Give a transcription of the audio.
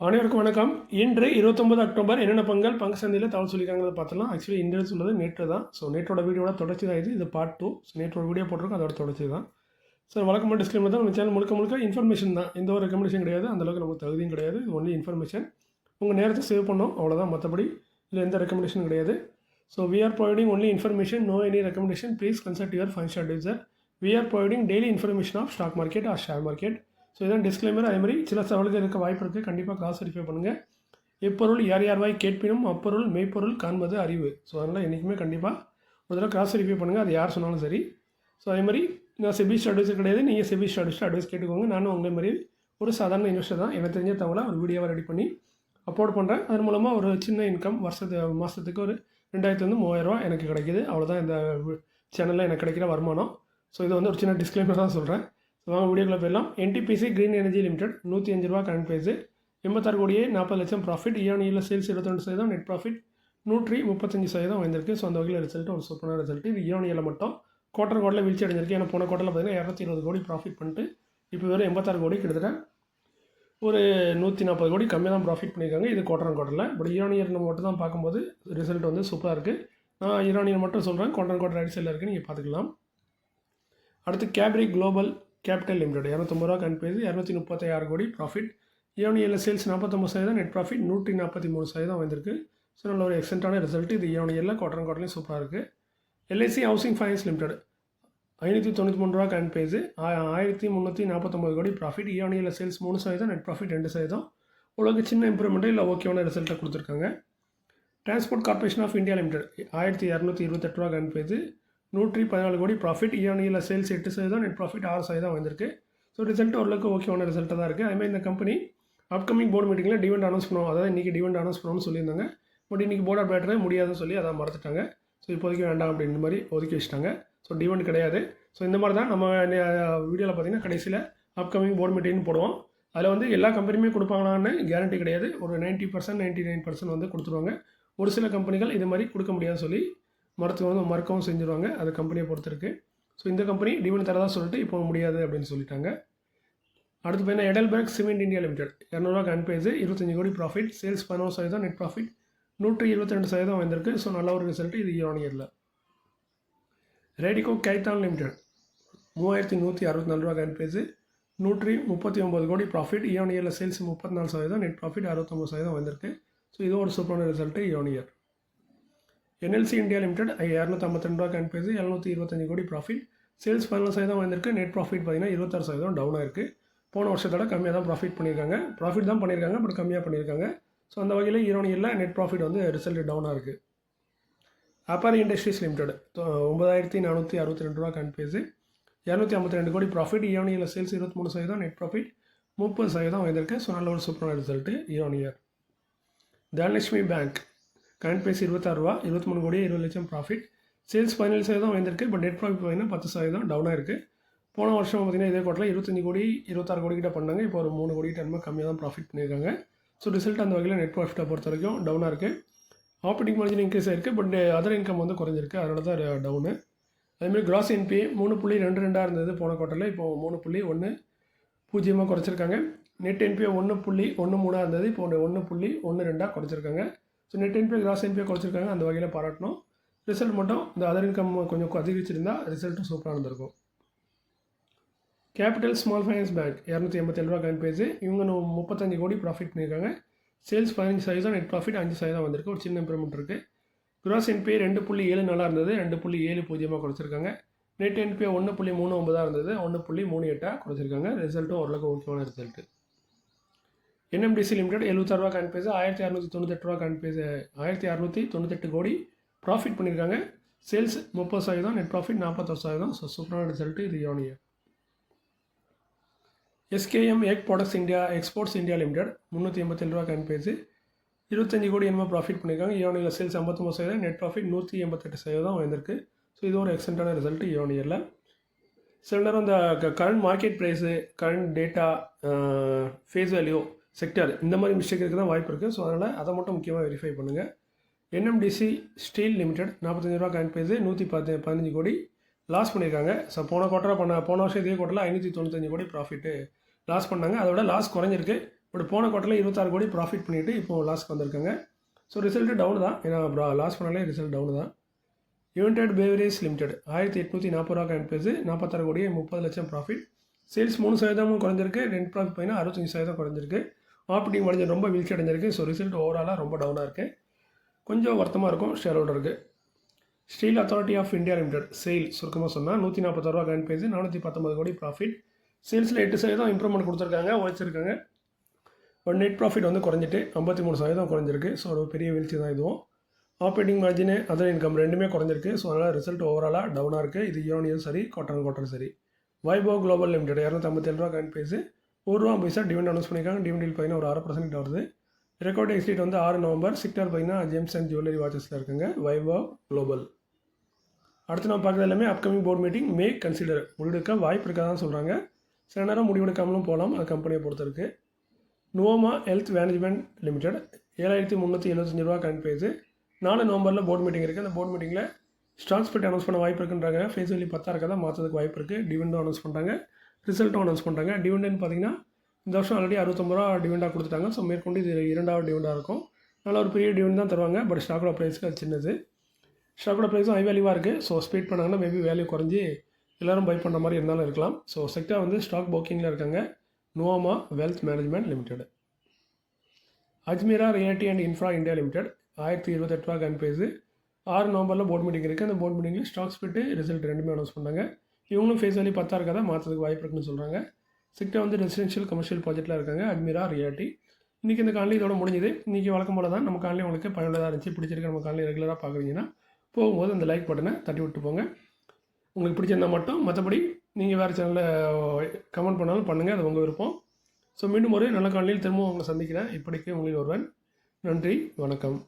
அனைவருக்கும் வணக்கம். இன்று 29 அக்டோபர் என்னென்ன பங்கு சந்தையில் தகவல் சொல்லியிருக்காங்கிறத பார்த்தலாம். ஆக்சுவலி இன்று சொல்வது நேற்று தான். ஸோ நேற்றோட வீடியோட தொடர்ச்சி தான் இது பார்ட் 2. ஸோ நேற்றோட வீடியோ போட்டிருக்கோம், அதோட தொடர்ச்சி தான். ஸோ வழக்கமாக டிஸ்கிளைமர் தான். நம்ம சேனல் முழுக்க இன்ஃபர்மேஷன் தான். எந்த ஒரு ரெக்கமெண்டேஷன் கிடையாது, அந்தளவுக்கு நமக்கு தகுதியும் கிடையாது. இது ஒன்லி இன்ஃபர்மேஷன். உங்கள் நேரத்தை சேவ் பண்ணோம், அவ்வளோதான். மற்றபடி இதில் எந்த ரெக்கமெண்டேஷன் கிடையாது. So we are providing only information, no any recommendation. Please consult your financial advisor. We are providing daily information of stock market or share market. So இதான் டிஸ்க்ளைமர். அதேமாதிரி சில சவால்கள் இருக்க வாய்ப்பு இருக்குது. கண்டிப்பாக கிராஸ் வெரிஃபை பண்ணுங்கள். எப்பொருள் யார் யார்வாய் கேட்பினும் அப்பொருள் மெய்ப்பொருள் காண்பது அறிவு. ஸோ அதனால் என்றைக்குமே கண்டிப்பாக ஒரு தடவை கிராஸ் வெரிஃபை பண்ணுங்கள், அது யார் சொன்னாலும் சரி. ஸோ அதேமாதிரி நான் செபிஸ்ட் அட்வைஸர் கிடையாது, நீங்கள் செபிஸ்ட் அட்வைஸ் கேட்டுக்கோங்க. நானும் உங்களை மாதிரி ஒரு சாதாரண இன்வெஸ்டர் தான். எனக்கு தெரிஞ்ச தகவலை ஒரு வீடியோவை ரெடி பண்ணி அப்லோட் பண்ணுறேன். அதன் மூலமாக ஒரு சின்ன இன்கம் மாதத்துக்கு ஒரு 2000-3000 எனக்கு கிடைக்கிது. அவ்வளோதான் இந்த சேனலில் எனக்கு கிடைக்கிற வருமானம். ஸோ இது வந்து ஒரு சின்ன டிஸ்க்ளைமர் தான் சொல்கிறேன். ஸோ வாங்க வீடியோக்குள்ளே போயிடலாம். NTPC கிரீன் எனர்ஜி லிமிடெட் 105 ரூபா கரண்ட் ப்ரைஸு, 86 கோடியே 40 லட்சம் ப்ராஃபிட். இயர்னியில் சேல்ஸ் 22%, நெட் ப்ராஃபிட் 135% வந்திருக்கு. ஸோ அந்த வகையில் ரிசல்ட்டு ஒரு சூப்பரான ரிசல்ட். இது இயர்னியில் மட்டும் குவார்ட்டரில் வீழ்ச்சி அடைஞ்சிருக்கு. ஏன்னா போன குவார்ட்டரில் பார்த்தீங்கன்னா 220 கோடி ப்ராஃபிட் பண்ணிட்டு இப்போ வெறும் 86 கோடி, கிட்டத்தட்ட ஒரு 140 கோடி கம்மியாக தான் ப்ராஃபிட் பண்ணியிருக்காங்க. இது குவார்ட்டரில். பட் இயர்னியர் நம்ம மட்டும் தான் பார்க்கும்போது ரிசல்ட் வந்து சூப்பராக இருக்குது. நான் இயர்னியர் மட்டும் சொல்கிறேன், குவார்ட்டர் ரைட் சைடில் இருக்குது, நீங்கள் பார்த்துக்கலாம். அடுத்து கேப்ரி குளோபல் கேபிட்டல் லிமிடெட் 250 ரூபா கரண்ட் ப்ரைஸ், 236 கோடி ப்ராஃபிட். இயர்னியில் சேல்ஸ் 49%, நெட் ப்ராஃபிட் 143% வந்திருக்கு. ஸோ நல்ல ஒரு எக்ஸலண்ட்டான ரிசல்ட். இது இயர்னியில் குவார்ட்டர்லையும் சூப்பராக இருக்குது. LIC ஹவுசிங் ஃபைனான்ஸ் லிமிடெட் 593 ரூபா கரண்ட் ப்ரைஸ், 1349 கோடி ப்ராஃபிட். இயர்னியில் சேல்ஸ் 3%, நெட் ப்ராஃபிட் 2%. உங்களுக்கு சின்ன இம்ப்ரூவ்மெண்ட்டு இல்லை ஓகேவான ரிசல்ட்டை கொடுத்துருக்காங்க. Transport corporation of India limited 1228 ரூபா கரண்ட் ப்ரைஸ், 114 கோடி ப்ராஃபிட். இயர்னியில் சேல்ஸ் 8%, நெட் ப்ராஃபிட் 6% வந்திருக்கு. ஸோ ரிசல்ட் ஓரளவுக்கு ஓகேவான ரிசல்ட்டாக தான் இருக்குது. அதுமாதிரி இந்த கம்பெனி அப்கமிங் போர்டு மீட்டிங்கில் டிவெண்ட் அனௌன்ஸ் பண்ணுவோம். அதாவது இன்றைக்கி டிவெண்ட் அனௌன்ஸ் பண்ணணும்னு சொல்லியிருந்தாங்க. பட் இன்றைக்கி போர்ட் ஆஃப் டைரக்டர் முடியாதுன்னு சொல்லி அதை மறந்துட்டாங்க. ஸோ இப்போதைக்கு வேண்டாம் அப்படின்ற மாதிரி ஒதுக்கி வச்சுட்டாங்க. ஸோ டிவெண்ட் கிடையாது. ஸோ இந்த மாதிரி தான் நம்ம வீடியோவில் பார்த்தீங்கன்னா கடைசியில் அப்கமிங் போர்டு மீட்டிங்னு போடுவோம். அதில் வந்து எல்லா கம்பெனியுமே கொடுப்பாங்களான்னு கேரண்டி கிடையாது. ஒரு 90% 99% வந்து கொடுத்துருவாங்க. ஒரு சில கம்பெனிகள் இது மாதிரி கொடுக்க முடியாதுன்னு சொல்லி மறுக்கவும் செஞ்சுருவாங்க. அது கம்பெனியை பொறுத்திருக்கு. ஸோ இந்த கம்பெனி டிவெண்ட் தரதாக சொல்லிட்டு இப்போ முடியாது அப்படின்னு சொல்லிட்டாங்க. அடுத்து பார்த்தீங்கன்னா எடல்பர்க் சிமெண்ட் இந்தியா லிமிடெட் 200 ரூபா கரண்ட் ப்ரைஸ், 25 கோடி ப்ராஃபிட். சேல்ஸ் 11%, நெட் ப்ராஃபிட் 122% வந்திருக்கு. ஸோ நல்ல ஒரு ரிசல்ட் இது இயர்னியரில். ரேடிகோ கைத்தான் லிமிடெட் 3164 ரூபா கரண்ட் ப்ரைஸ், 139 கோடி ப்ராஃபிட். இயர்னியரில் சேல்ஸ் 34%, நெட் ப்ராஃபிட் 69% வந்திருக்கு. ஸோ இது ஒரு சூப்பரான ரிசல்ட்டு இயர்னியர். NLC இந்தியா லிமிடெட் 252 ரூபா கரண்ட் ப்ரைஸ், 725 கோடி ப்ராஃபிட். சேல்ஸ் 14% வந்திருக்கு. நெட் ப்ராஃபிட் பார்த்தீங்கன்னா 26% டவுனாக இருக்குது. போன வருஷத்தோட கம்மியாக தான் ப்ராஃபிட் பண்ணியிருக்காங்க. ப்ராஃபிட் தான் பண்ணியிருக்காங்க, பட் கம்மியாக பண்ணியிருக்காங்க. ஸோ அந்த வகையில் இயர்னியரில் நெட் ப்ராஃபிட் வந்து ரிசல்ட் டவுனாக இருக்குது. அப்பாரி இண்டஸ்ட்ரீஸ் லிமிடெட் 9462 ரூபா கரண்ட் ப்ரைஸ், 252 கோடி ப்ராஃபிட். இயர்னியரில் சேல்ஸ் 23%, நெட் ப்ராஃபிட் 30% வந்திருக்கு. ஸோ நல்ல ஒரு சூப்பரான ரிசல்ட்டு இயர்னியர். தனலட்சுமி பேங்க் கரண்ட் ப்ரைஸ் 26 ரூபா, 23 கோடி 20 லட்சம் ப்ராஃபிட். சேல்ஸ் 17% வந்திருக்கு, பட் நெட் ப்ராஃபிட் பார்த்தீங்கன்னா 10% டவுனாக இருக்குது. போன வருஷம் பார்த்தீங்கன்னா இதே குவார்ட்டரில் 25 கோடி 26 கோடி கிட்ட பண்ணாங்க. இப்போ ஒரு 3 கோடி டென்மாக கம்மியாக தான் ப்ராஃபிட் பண்ணியிருக்காங்க. ஸோ ரிசல்ட் அந்த வகையில் நெட் ப்ராஃபிட்டை பொறுத்த வரைக்கும் டவுனாக இருக்குது. ஆப்ரேட்டிங் மார்ஜின் இன்க்ரீஸ் ஆயிருக்கு, பட் அதர் இன்கம் வந்து குறைஞ்சிருக்கு. அதனால தான் டவுனு. அதேமாதிரி கிராஸ் NPA 3.22 இருந்தது போன குவார்ட்டரில், இப்போ 3.10 குறைச்சிருக்காங்க. நெட் NPA 1.13 இருந்தது, இப்போ 1.12 குறைச்சிருக்காங்க. So net NPA gross NPA குறைச்சிருக்காங்க. அந்த வகையில் பாராட்டணும். ரிசல்ட் மட்டும் இந்த அதர் இன்கம் கொஞ்சம் அதிகரிச்சிருந்தால் ரிசல்ட்டும் சூப்பராக இருந்திருக்கும். கேபிட்டல் ஸ்மால் ஃபைனான்ஸ் பேங்க் 287 ரூபா கரண்ட் ப்ரைஸ், இவங்க 35 கோடி ப்ராஃபிட் பண்ணியிருக்காங்க. சேல்ஸ் 15%, நெட் ப்ராஃபிட் 5% வந்திருக்கு. ஒரு சின்ன இம்ப்ரூவ்மெண்ட் இருக்குது. கிராஸ் NPA 2.74 இருந்தது, 2.70 குறைச்சிருக்காங்க. நெட் NPA 1.39 இருந்தது, 1.38 குறைச்சிருக்காங்க. ரிசல்ட்டும் ஓரளவுக்கு ஓகேவான ரிசல்ட்டு. NMDC லிமிடெட் 76 ரூபா கரண்ட் ப்ரைஸ், 1698 ரூபா கரண்ட் ப்ரைஸ், 1698 கோடி ப்ராஃபிட் பண்ணியிருக்காங்க. Sales 30%, net profit 41%. ஸோ சூப்பரான ரிசல்ட்டு இது இயர்னியர். SKM egg products India exports India limited 387 ரூபா கரண்ட் ப்ரைஸ், 25 கோடி என்னமோ ப்ராஃபிட் பண்ணியிருக்காங்க. இயர்னியில் சேல்ஸ் 59%, நெட் ப்ராஃபிட் 188% வந்திருக்கு. ஸோ இது ஒரு எக்ஸலண்ட்டான ரிசல்ட் இயர்னியரில். சில நேரம் இந்த current market price, current data, face value, sector, இந்த மாதிரி மிஸ்டேக் இருக்க தான் வாய்ப்பு இருக்குது. ஸோ அதனால் அதை மட்டும் முக்கியமாக வெரிஃபை பண்ணுங்கள். NMDC ஸ்டீல் லிமிடெட் 45 ரூபா கரண்ட் ப்ரைஸ், 115 கோடி லாஸ் பண்ணியிருக்காங்க. ஸோ போன வருஷம் இதே குவார்ட்டரில் 595 கோடி ப்ராஃபிட்டு லாஸ் பண்ணாங்க. அதோட லாஸ் குறைஞ்சிருக்கு. பட் போன குவார்ட்டரில் 26 கோடி ப்ராஃபிட் பண்ணிவிட்டு இப்போது லாஸ்க்கு வந்திருக்காங்க. ஸோ ரிசல்ட்டு டவுன் தான், ஏன்னா லாஸ் பண்ணாலே ரிசல்ட் டவுன் தான். யுனைடெட் பேவரேஜ் லிமிடெட் 1840 ரூபா கரண்ட் ப்ரைஸு, 46 கோடி 30 லட்சம் ப்ராஃபிட். சேல்ஸ் 3% குறைஞ்சிருக்கு, ரெண்ட் ப்ராஃபிட் பார்த்தீங்கன்னா 65% குறைஞ்சிருக்கு. ஆப்ரேட்டிங் மார்ஜின் ரொம்ப வீழ்ச்சி அடைஞ்சிருக்கு. ஸோ ரிசல்ட் ஓவராலாக ரொம்ப டவுனாக இருக்குது. கொஞ்சம் வருத்தமாக இருக்கும் ஷேர் ஹோல்டருக்கு. Steel authority of India limited SAIL சுருக்கமாக சொன்னால் 146 ரூபா கரண்ட் ப்ரைஸு, 419 கோடி ப்ராஃபிட். சேல்ஸில் 8% இம்ப்ரூவ்மெண்ட் கொடுத்துருக்காங்க, உழைச்சிருக்காங்க. பட் நெட் ப்ராஃபிட் வந்து குறைஞ்சிட்டு 53% குறைஞ்சிருக்கு. ஸோ ஒரு பெரிய வீழ்ச்சி தான் இதுவும். ஆப்ரேட்டிங் மார்ஜின் அதர் இன்கம் ரெண்டுமே குறைஞ்சிருக்கு. ஸோ அதனால் ரிசல்ட் ஓவராலாக டவுனாக இருக்குது. இது இயர் சரி, குவார்டர் சரி. வைபவ் குளோபல் லிமிடெட் 257 ரூபா கரண்ட் ப்ரைஸு, ₹1 டிவிடெண்ட் அனௌன்ஸ் பண்ணியிருக்காங்க. டிவிடெண்ட் பார்த்தீங்கன்னா ஒரு 6% வருது. ரெக்கார்ட் எக்ஸ்டேட் வந்து 6 நவம்பர். செக்டர் பார்த்தீங்கன்னா ஜெம்ஸ் அண்ட் ஜுவல்லரி வாட்சஸில் இருக்குங்க வைபவ் குளோபல். அடுத்து நம்ம பார்க்குறது எல்லாமே அப்கமிங் போர்ட் மீட்டிங் மே கன்சிடர் முடிவெடுக்க வாய்ப்பு இருக்காதான் சொல்கிறாங்க. சில நேரம் முடிவெடுக்காமலும் போகலாம், அது கம்பெனியை பொறுத்திருக்கு. நுவோமா ஹெல்த் மேனேஜ்மெண்ட் லிமிடெட் 7375 ரூபா கரண்ட் ப்ரைஸு, 4 நவம்பரில் போர்ட் மீட்டிங் இருக்குது. அந்த போர்ட் மீட்டிங்கில் ஸ்டாக் ஸ்பிளிட் அனௌன்ஸ் பண்ண வாய்ப்பு இருக்குன்றாங்க. ஃபேஸ் வேல்யூ 10 இருக்கா தான் மாற்றதுக்கு வாய்ப்பு இருக்குது. டிவிடெண்டும் அனௌன்ஸ் பண்ணுறாங்க, ரிசல்ட்டும் அனௌன்ஸ் பண்ணுறாங்க. டிவிடெண்ட் பார்த்தீங்கன்னா இந்த வருஷம் ஆல்ரெடி 69 ரூபா டிவிடெண்டாக கொடுத்துட்டாங்க. ஸோ மேற்கொண்டு இது 2வது டிவிடெண்டாக இருக்கும். நல்ல ஒரு பெரிய டிவிடெண்ட் தான் தருவாங்க. பட் ஸ்டாக்கோட ப்ரைஸுக்கு அது சின்னது. ஸ்டாக்கோட ப்ரைஸும் ஹை வேல்யூவாக இருக்குது. ஸோ ஸ்பீட் பண்ணாங்கன்னா மேபி வேல்யூ குறைஞ்சி எல்லோரும் பை பண்ணுற மாதிரி இருந்தாலும் இருக்கலாம். ஸோ செக்டர் வந்து ஸ்டாக் புக்கிங்கில் இருக்காங்க. Nuvama wealth management limited. Ajmera realty and infra India limited 1028 ரூபா கரண்ட் ப்ரைஸு, 6 நவம்பரில் போர்ட் மீட்டிங் இருக்குது. அந்த போர்ட் மீட்டிங்கில் ஸ்டாக் ஸ்பிளிட்டு ரிசல்ட் ரெண்டுமே அனௌன்ஸ் பண்ணாங்க. இவங்களும் ஃபேஸ் வேல்யூ 10 இருக்கா தான் மாற்றதுக்கு வாய்ப்பு இருக்குன்னு சொல்கிறாங்க. செக்டர் வந்து ரெசிடென்ஷியல் கமர்ஷியல் ப்ராஜெக்ட்டில் இருக்காங்க. அஜ்மீரா ரியாலிட்டி. இன்றைக்கி இந்த காணொலி இதோட முடிஞ்சுது. இன்றைக்கி வழக்கம் போல தான் நம்ம காணொலி உங்களுக்கு பயனுள்ளதாக இருந்துச்சு. பிடிச்சிருக்கு நம்ம காணொலி ரெகுலராக பார்க்குறீங்கன்னா போகும்போது அந்த லைக் பட்டனை தட்டி விட்டு போங்க. உங்களுக்கு பிடிச்சிருந்தால் மட்டும், மற்றபடி நீங்கள் வேறு சேனலில் கமெண்ட் பண்ணாலும் பண்ணுங்கள், அது உங்கள் விருப்பம். ஸோ மீண்டும் ஒரு நல்ல காணொலியில் திரும்பவும் உங்களை சந்திக்கிறேன். இப்படிக்கு உங்களில் ஒருவன். நன்றி, வணக்கம்.